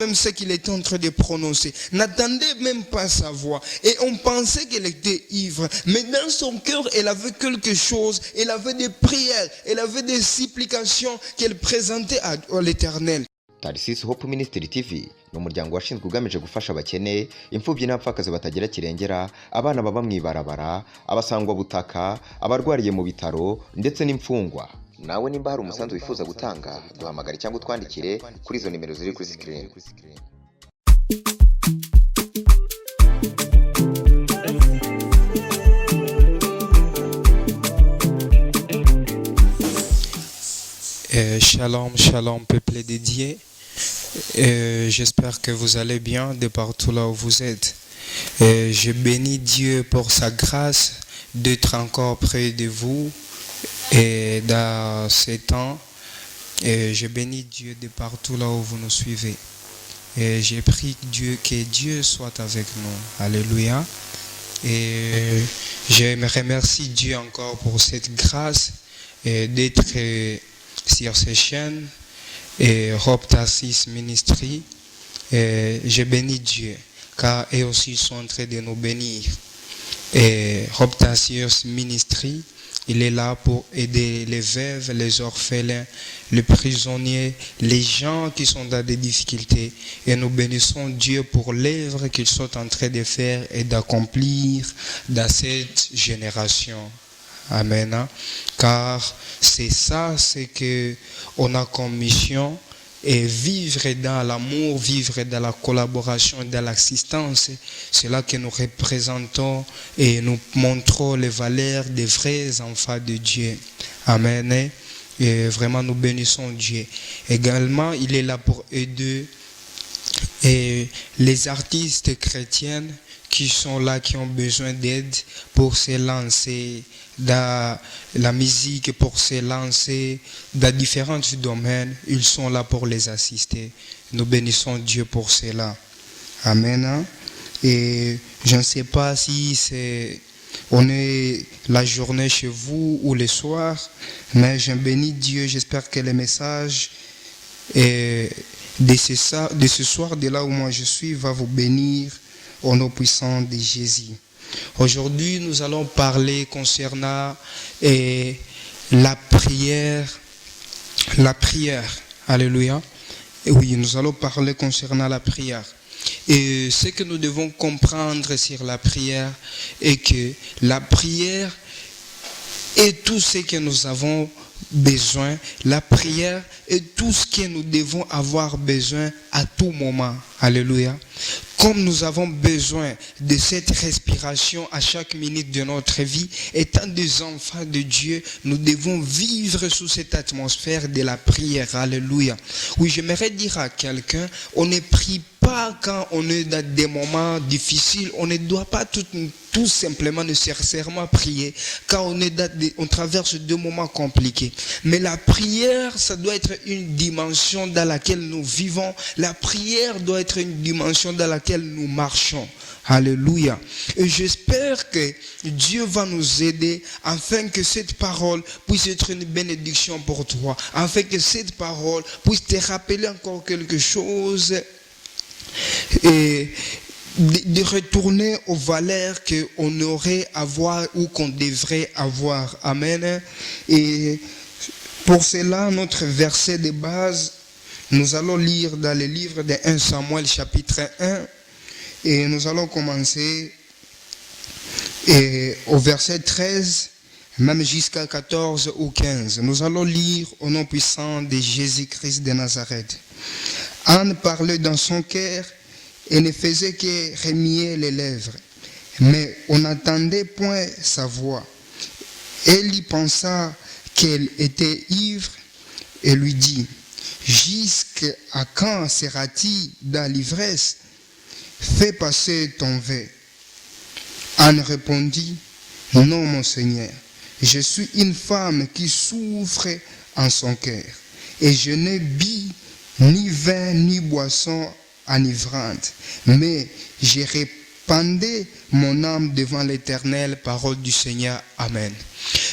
même ce qu'il était en train de prononcer, n'attendait même pas sa voix. Et on pensait qu'elle était ivre. Mais dans son cœur, elle avait quelque chose. Elle avait des prières. Elle avait des supplications qu'elle présentait à l'Éternel. Tarisisi Hope Ministry TV ni umuryango washinzwe ugamije gufasha abakene, imfubyi n'abapfakazi batagira kirengera, abana baba mwibarabara, abasangwa butaka, abarwariye mu bitaro ndetse n'imfungwa. Nawe nimba hari umusanzu wifuza gutanga, duhamagare cyangwa utwandikire kuri izo nimero ziri kuri screen. Shalom, shalom, peuple dédié. J'espère que vous allez bien de partout là où vous êtes. Je bénis Dieu pour sa grâce d'être encore près de vous et dans ces temps. Je bénis Dieu de partout là où vous nous suivez. Et j'ai prié que Dieu soit avec nous. Alléluia. Et je remercie Dieu encore pour cette grâce d'être sur ces chaînes et Hope Tarsis Ministry. Et je bénis Dieu car eux aussi sont en train de nous bénir. Et Hope Tarsis Ministry, il est là pour aider les veuves, les orphelins, les prisonniers, les gens qui sont dans des difficultés. Et nous bénissons Dieu pour l'œuvre qu'ils sont en train de faire et d'accomplir dans cette génération. Amen. Car c'est ça, c'est que on a comme mission, et vivre dans l'amour, vivre dans la collaboration, dans l'assistance. C'est là que nous représentons et nous montrons les valeurs des vrais enfants de Dieu. Amen. Et vraiment nous bénissons Dieu. Également, il est là pour aider les artistes chrétiens qui sont là, qui ont besoin d'aide pour se lancer dans la musique, pour se lancer dans différents domaines. Ils sont là pour les assister. Nous bénissons Dieu pour cela. Amen. Et je ne sais pas si on est la journée chez vous ou le soir, mais je bénis Dieu. J'espère que le message de ce soir, de là où moi je suis, va vous bénir au nom puissant de Jésus. Aujourd'hui, nous allons parler concernant la prière. La prière. Alléluia. Et oui, nous allons parler concernant la prière. Et ce que nous devons comprendre sur la prière est que la prière est tout ce que nous avons besoin. La prière est tout ce que nous devons avoir besoin à tout moment. Alléluia. Comme nous avons besoin de cette respiration à chaque minute de notre vie, étant des enfants de Dieu, nous devons vivre sous cette atmosphère de la prière. Alléluia. Oui, j'aimerais dire à quelqu'un, on ne prie pas quand on est dans des moments difficiles. On ne doit pas tout simplement nécessairement prier quand on traverse deux moments compliqués. Mais la prière, ça doit être une dimension dans laquelle nous vivons. La prière doit être une dimension dans laquelle nous marchons. Alléluia. Et j'espère que Dieu va nous aider afin que cette parole puisse être une bénédiction pour toi. Afin que cette parole puisse te rappeler encore quelque chose et de retourner aux valeurs qu'on aurait à avoir ou qu'on devrait avoir. Amen. Et pour cela, notre verset de base, nous allons lire dans le livre de 1 Samuel chapitre 1 et nous allons commencer au verset 13 même jusqu'à 14 ou 15. Nous allons lire au nom puissant de Jésus-Christ de Nazareth. Anne parlait dans son cœur et ne faisait que remuer les lèvres, mais on n'entendait point sa voix. Elle y pensa qu'elle était ivre et lui dit: jusqu'à quand seras-tu dans l'ivresse? Fais passer ton verre. Anne répondit: non, mon Seigneur, je suis une femme qui souffre en son cœur, et je n'ai bu ni vin ni boisson enivrante, mais j'ai répandé mon âme devant l'Éternel. Parole du Seigneur. Amen.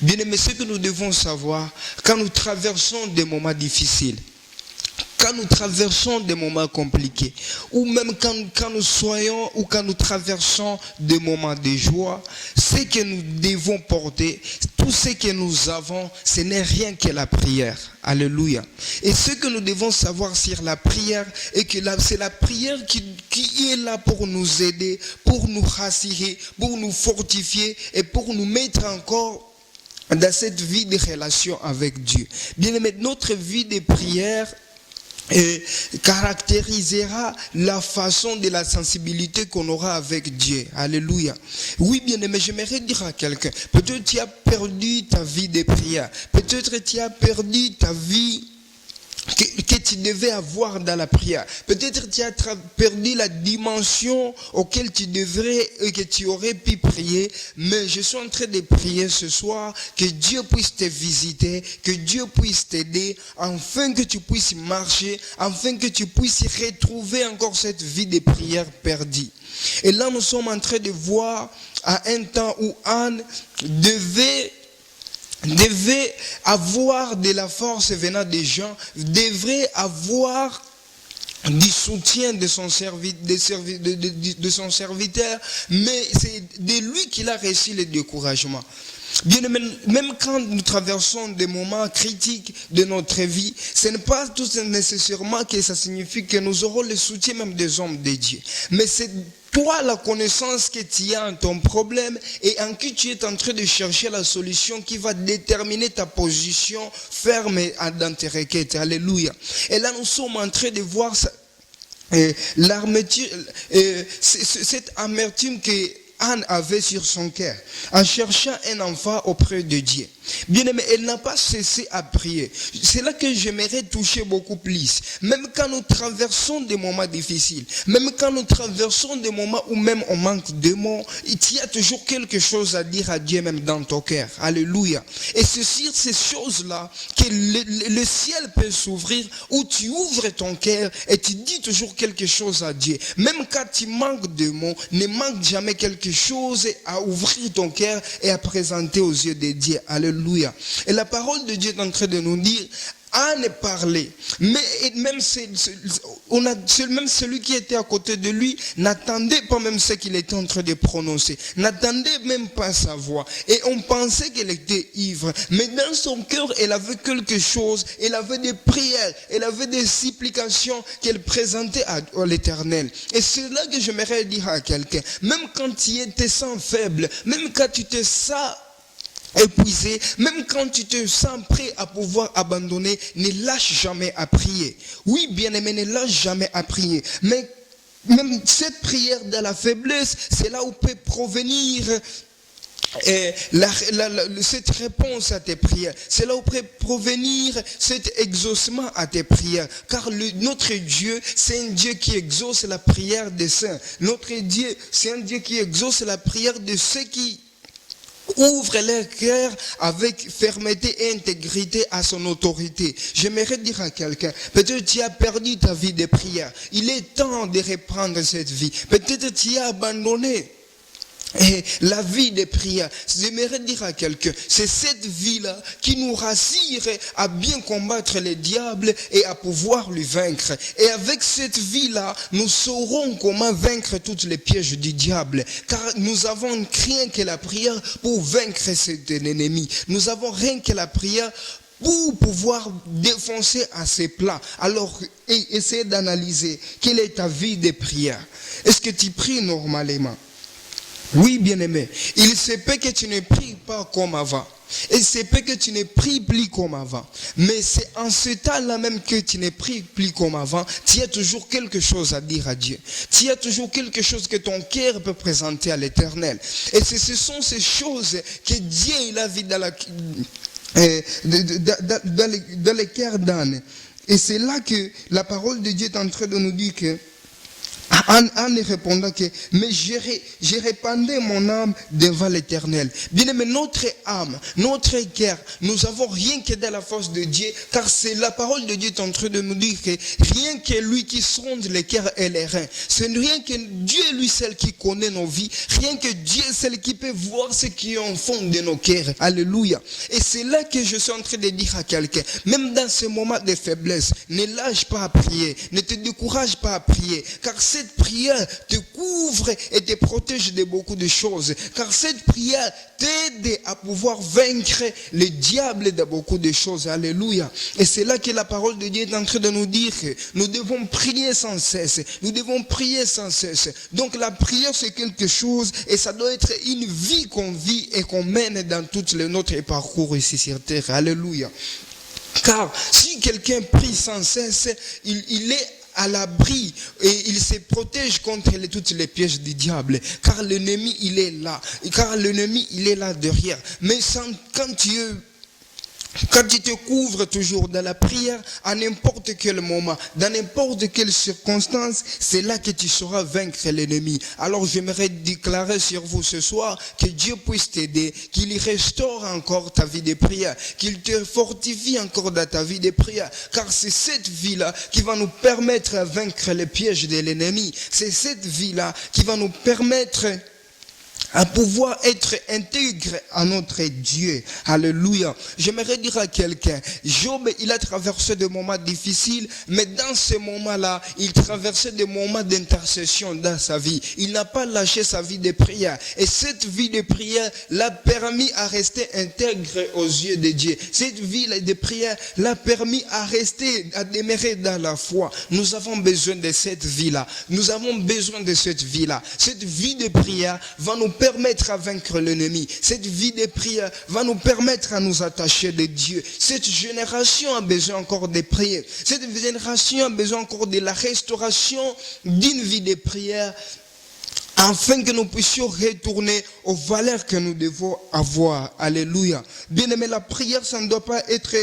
Bien-aimés, ce que nous devons savoir, quand nous traversons des moments difficiles, quand nous traversons des moments compliqués, ou même quand nous soyons, ou quand nous traversons des moments de joie, ce que nous devons porter, tout ce que nous avons, ce n'est rien que la prière. Alléluia. Et ce que nous devons savoir sur la prière, est que c'est la prière qui est là pour nous aider, pour nous rassurer, pour nous fortifier et pour nous mettre encore dans cette vie de relation avec Dieu. Bien aimé, notre vie de prière caractérisera la façon de la sensibilité qu'on aura avec Dieu. Alléluia. Oui, bien aimé, j'aimerais dire à quelqu'un, peut-être tu as perdu ta vie de prière, peut-être tu as perdu ta vie que tu devais avoir dans la prière. Peut-être tu as perdu la dimension auquel tu devrais et que tu aurais pu prier, mais je suis en train de prier ce soir que Dieu puisse te visiter, que Dieu puisse t'aider, afin que tu puisses marcher, afin que tu puisses retrouver encore cette vie de prière perdue. Et là, nous sommes en train de voir à un temps où Anne devait avoir de la force venant des gens, devrait avoir du soutien de son serviteur, mais c'est de lui qu'il a reçu le découragement. Bien, même quand nous traversons des moments critiques de notre vie, ce n'est pas tout nécessairement que ça signifie que nous aurons le soutien même des hommes de Dieu. Mais c'est toi la connaissance que tu as en ton problème et en qui tu es en train de chercher la solution qui va déterminer ta position ferme dans tes requêtes. Alléluia. Et là, nous sommes en train de voir cette amertume que Anne avait sur son cœur, en cherchant un enfant auprès de Dieu. Bien aimé, elle n'a pas cessé à prier. C'est là que j'aimerais toucher beaucoup plus. Même quand nous traversons des moments difficiles, même quand nous traversons des moments où même on manque de mots, il y a toujours quelque chose à dire à Dieu même dans ton cœur. Alléluia. Et c'est sur ces choses-là que le ciel peut s'ouvrir, où tu ouvres ton cœur et tu dis toujours quelque chose à Dieu. Même quand tu manques de mots, ne manque jamais quelque chose à ouvrir ton cœur et à présenter aux yeux de Dieu. Alléluia. Et la parole de Dieu est en train de nous dire, Anne parlait, mais même celui qui était à côté de lui n'attendait pas même ce qu'il était en train de prononcer, n'attendait même pas sa voix, et on pensait qu'elle était ivre, mais dans son cœur elle avait quelque chose, elle avait des prières, elle avait des supplications qu'elle présentait à l'Éternel. Et c'est là que j'aimerais dire à quelqu'un, même quand tu te sens faible, même quand tu te sens épuisé, même quand tu te sens prêt à pouvoir abandonner, ne lâche jamais à prier. Oui, bien-aimé, ne lâche jamais à prier. Mais même cette prière de la faiblesse, c'est là où peut provenir cette réponse à tes prières. C'est là où peut provenir cet exaucement à tes prières. Car notre Dieu, c'est un Dieu qui exauce la prière des saints. Notre Dieu, c'est un Dieu qui exauce la prière de ceux qui ouvre leur cœur avec fermeté et intégrité à son autorité. J'aimerais dire à quelqu'un, peut-être tu as perdu ta vie de prière. Il est temps de reprendre cette vie. Peut-être tu as abandonné la vie de prière. J'aimerais dire à quelqu'un, c'est cette vie-là qui nous rassure à bien combattre le diable et à pouvoir le vaincre. Et avec cette vie-là, nous saurons comment vaincre toutes les pièges du diable. Car nous avons rien que la prière pour vaincre cet ennemi. Nous avons rien que la prière pour pouvoir défoncer à ses plans. Alors, essaye d'analyser quelle est ta vie de prière. Est-ce que tu pries normalement? Oui, bien-aimé, il se peut que tu ne pries pas comme avant. Il se peut que tu ne pries plus comme avant. Mais c'est en ce temps-là même que tu ne pries plus comme avant. Tu as toujours quelque chose à dire à Dieu. Tu as toujours quelque chose que ton cœur peut présenter à l'Éternel. Et ce sont ces choses que Dieu il a vues dans le cœur d'Anne. Et c'est là que la parole de Dieu est en train de nous dire que en répondant que, mais j'ai répandu mon âme devant l'Éternel. Bien aimé, notre âme, notre cœur, nous avons rien que dans la force de Dieu, car c'est la parole de Dieu est en train de nous dire que rien que lui qui sonde les cœurs et les reins, c'est rien que Dieu lui seul qui connaît nos vies, rien que Dieu seul qui peut voir ce qui est en fond de nos cœurs. Alléluia. Et c'est là que je suis en train de dire à quelqu'un, même dans ce moment de faiblesse, ne lâche pas à prier, ne te décourage pas à prier, car cette prière te couvre et te protège de beaucoup de choses, car cette prière t'aide à pouvoir vaincre le diable de beaucoup de choses. Alléluia. Et c'est là que la parole de Dieu est en train de nous dire que nous devons prier sans cesse, nous devons prier sans cesse. Donc la prière c'est quelque chose et ça doit être une vie qu'on vit et qu'on mène dans tout notre parcours ici sur terre. Alléluia. Car si quelqu'un prie sans cesse, il est à l'abri et il se protège contre toutes les pièges du diable, car l'ennemi il est là derrière. Mais quand tu te couvres toujours dans la prière, à n'importe quel moment, dans n'importe quelle circonstance, c'est là que tu sauras vaincre l'ennemi. Alors j'aimerais déclarer sur vous ce soir que Dieu puisse t'aider, qu'il restaure encore ta vie de prière, qu'il te fortifie encore dans ta vie de prière, car c'est cette vie-là qui va nous permettre de vaincre les pièges de l'ennemi. C'est cette vie-là qui va nous permettre à pouvoir être intègre à notre Dieu. Alléluia. J'aimerais dire à quelqu'un, Job, il a traversé des moments difficiles, mais dans ces moments-là, il traversait des moments d'intercession dans sa vie. Il n'a pas lâché sa vie de prière. Et cette vie de prière l'a permis à rester intègre aux yeux de Dieu. Cette vie de prière l'a permis à rester, à demeurer dans la foi. Nous avons besoin de cette vie-là. Nous avons besoin de cette vie-là. Cette vie de prière va nous permettre à vaincre l'ennemi. Cette vie de prière va nous permettre à nous attacher de Dieu. Cette génération a besoin encore de prier. Cette génération a besoin encore de la restauration d'une vie de prière, afin que nous puissions retourner aux valeurs que nous devons avoir. Alléluia. Bien aimé, la prière, ça ne doit pas être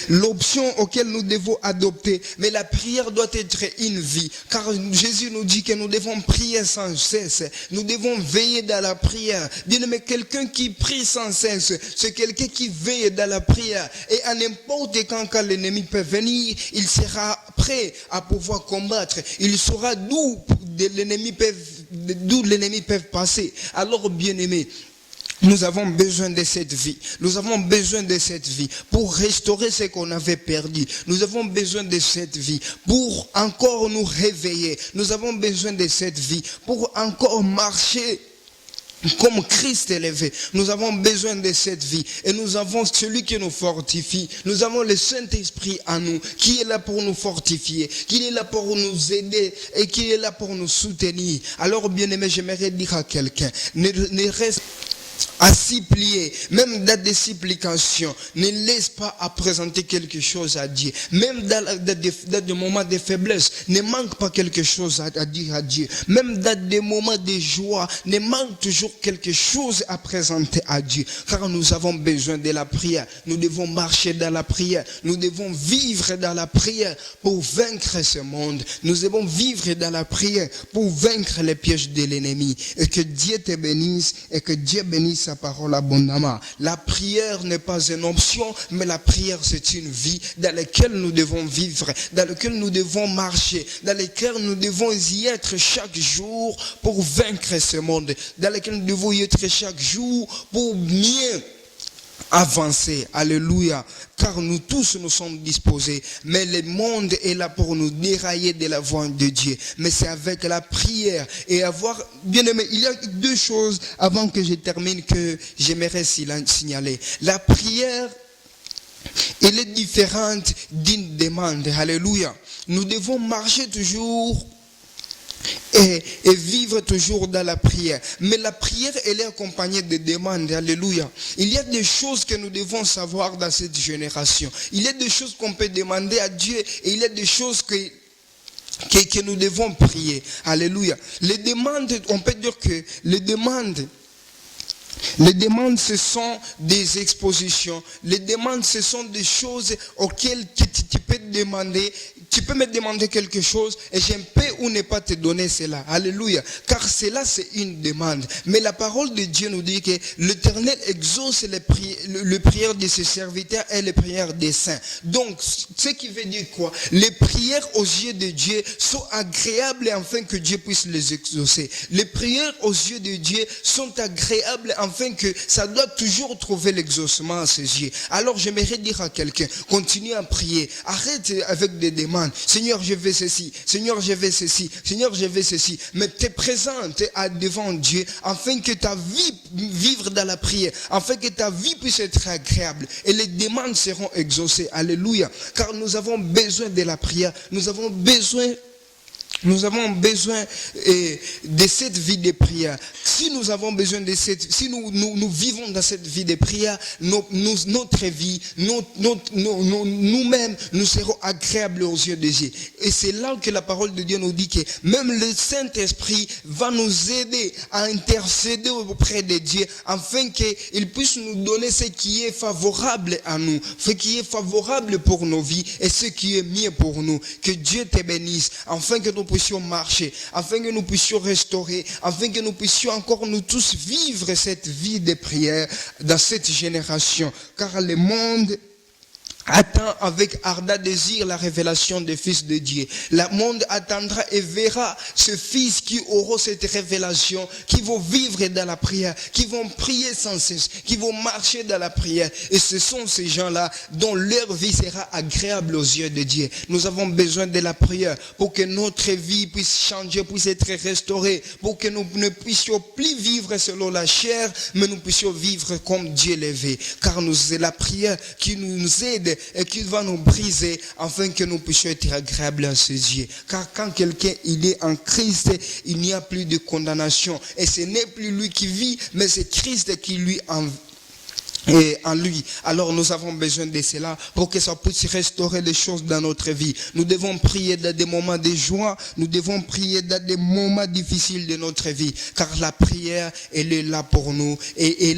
l'option auquel nous devons adopter, mais la prière doit être une vie, car Jésus nous dit que nous devons prier sans cesse, nous devons veiller dans la prière. Bien aimé, quelqu'un qui prie sans cesse, c'est quelqu'un qui veille dans la prière, et à n'importe quand l'ennemi peut venir, il sera prêt à pouvoir combattre, il saura d'où l'ennemi peut passer. Alors bien aimé, nous avons besoin de cette vie. Nous avons besoin de cette vie pour restaurer ce qu'on avait perdu. Nous avons besoin de cette vie pour encore nous réveiller. Nous avons besoin de cette vie pour encore marcher comme Christ est élevé. Nous avons besoin de cette vie. Et nous avons celui qui nous fortifie. Nous avons le Saint-Esprit en nous, qui est là pour nous fortifier, qui est là pour nous aider et qui est là pour nous soutenir. Alors bien aimé, j'aimerais dire à quelqu'un, ne reste assis plié, même dans des supplications, ne laisse pas à présenter quelque chose à Dieu. Même dans des moments de faiblesse, ne manque pas quelque chose à dire à Dieu. Même dans des moments de joie, ne manque toujours quelque chose à présenter à Dieu. Car nous avons besoin de la prière. Nous devons marcher dans la prière. Nous devons vivre dans la prière pour vaincre ce monde. Nous devons vivre dans la prière pour vaincre les pièges de l'ennemi. Et que Dieu te bénisse et que Dieu bénisse sa parole abondamment. La prière n'est pas une option, mais la prière c'est une vie dans laquelle nous devons vivre, dans laquelle nous devons marcher, dans laquelle nous devons y être chaque jour pour vaincre ce monde, dans laquelle nous devons y être chaque jour pour mieux avancer. Alléluia. Car nous tous nous sommes disposés, mais le monde est là pour nous dérailler de la voie de Dieu. Mais c'est avec la prière et avoir, bien aimé, il y a deux choses avant que je termine que j'aimerais signaler. La prière, elle est différente d'une demande. Alléluia. Nous devons marcher toujours et vivre toujours dans la prière. Mais la prière, elle est accompagnée de demandes. Alléluia. Il y a des choses que nous devons savoir dans cette génération. Il y a des choses qu'on peut demander à Dieu et il y a des choses que nous devons prier. Alléluia. Les demandes, on peut dire que les demandes Les demandes, ce sont des expositions. Les demandes, ce sont des choses auxquelles tu peux demander. Tu peux me demander quelque chose et je peux ou ne pas te donner cela. Alléluia. Car cela, c'est une demande. Mais la parole de Dieu nous dit que l'Éternel exauce les prières de ses serviteurs et les prières des saints. Donc, ce qui veut dire quoi? Les prières aux yeux de Dieu sont agréables afin que Dieu puisse les exaucer. Les prières aux yeux de Dieu sont agréables afin que ça doit toujours trouver l'exaucement à ses yeux. Alors, j'aimerais dire à quelqu'un, continue à prier. Arrête avec des demandes. Seigneur, je veux ceci. Seigneur, je veux ceci. Seigneur, je veux ceci. Mais te présente devant Dieu afin que ta vie vivre dans la prière, afin que ta vie puisse être agréable. Et les demandes seront exaucées. Alléluia. Car nous avons besoin de la prière. Nous avons besoin de cette vie de prière. Si nous avons besoin de si nous vivons dans cette vie de prière, notre vie, nous-mêmes, nous serons agréables aux yeux de Dieu. Et c'est là que la parole de Dieu nous dit que même le Saint-Esprit va nous aider à intercéder auprès de Dieu, afin qu'il puisse nous donner ce qui est favorable à nous, ce qui est favorable pour nos vies et ce qui est mieux pour nous. Que Dieu te bénisse, afin que nous puissions marcher, afin que nous puissions restaurer, afin que nous puissions encore nous tous vivre cette vie de prière dans cette génération. Car le monde attend avec ardent désir la révélation des fils de Dieu. Le monde attendra et verra ce fils qui aura cette révélation, qui vont vivre dans la prière, qui vont prier sans cesse, qui vont marcher dans la prière. Et ce sont ces gens-là dont leur vie sera agréable aux yeux de Dieu. Nous avons besoin de la prière pour que notre vie puisse changer, puisse être restaurée, pour que nous ne puissions plus vivre selon la chair, mais nous puissions vivre comme Dieu le veut. Car c'est la prière qui nous aide et qui va nous briser afin que nous puissions être agréables à ses yeux. Car quand quelqu'un il est en Christ, il n'y a plus de condamnation. Et ce n'est plus lui qui vit, mais c'est Christ qui lui et en lui. Alors nous avons besoin de cela pour que ça puisse restaurer les choses dans notre vie. Nous devons prier dans des moments de joie, nous devons prier dans des moments difficiles de notre vie. Car la prière, elle est là pour nous et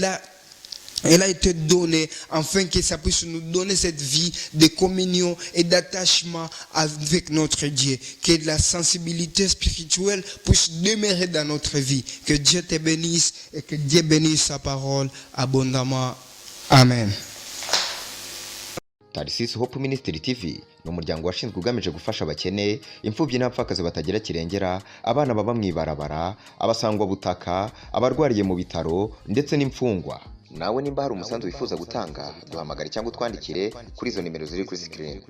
elle a été donnée afin que ça puisse nous donner cette vie de communion et d'attachement avec notre Dieu. Que la sensibilité spirituelle puisse demeurer dans notre vie. Que Dieu te bénisse et que Dieu bénisse sa parole abondamment. Amen. Tarsis Hope Ministry TV ni umuryango washinzwe ugamije gufasha abakene, imfubyi n'abapfakazi batagira kirengera, abana baba mu ibarabara, abasangwa butaka, abarwariye mu bitaro ndetse n'imfungwa. Nawe nimba hari umusanzu wifuza gutanga, duhamagare cyangwa utwandikire kuri izo nimero ziri kuri screen.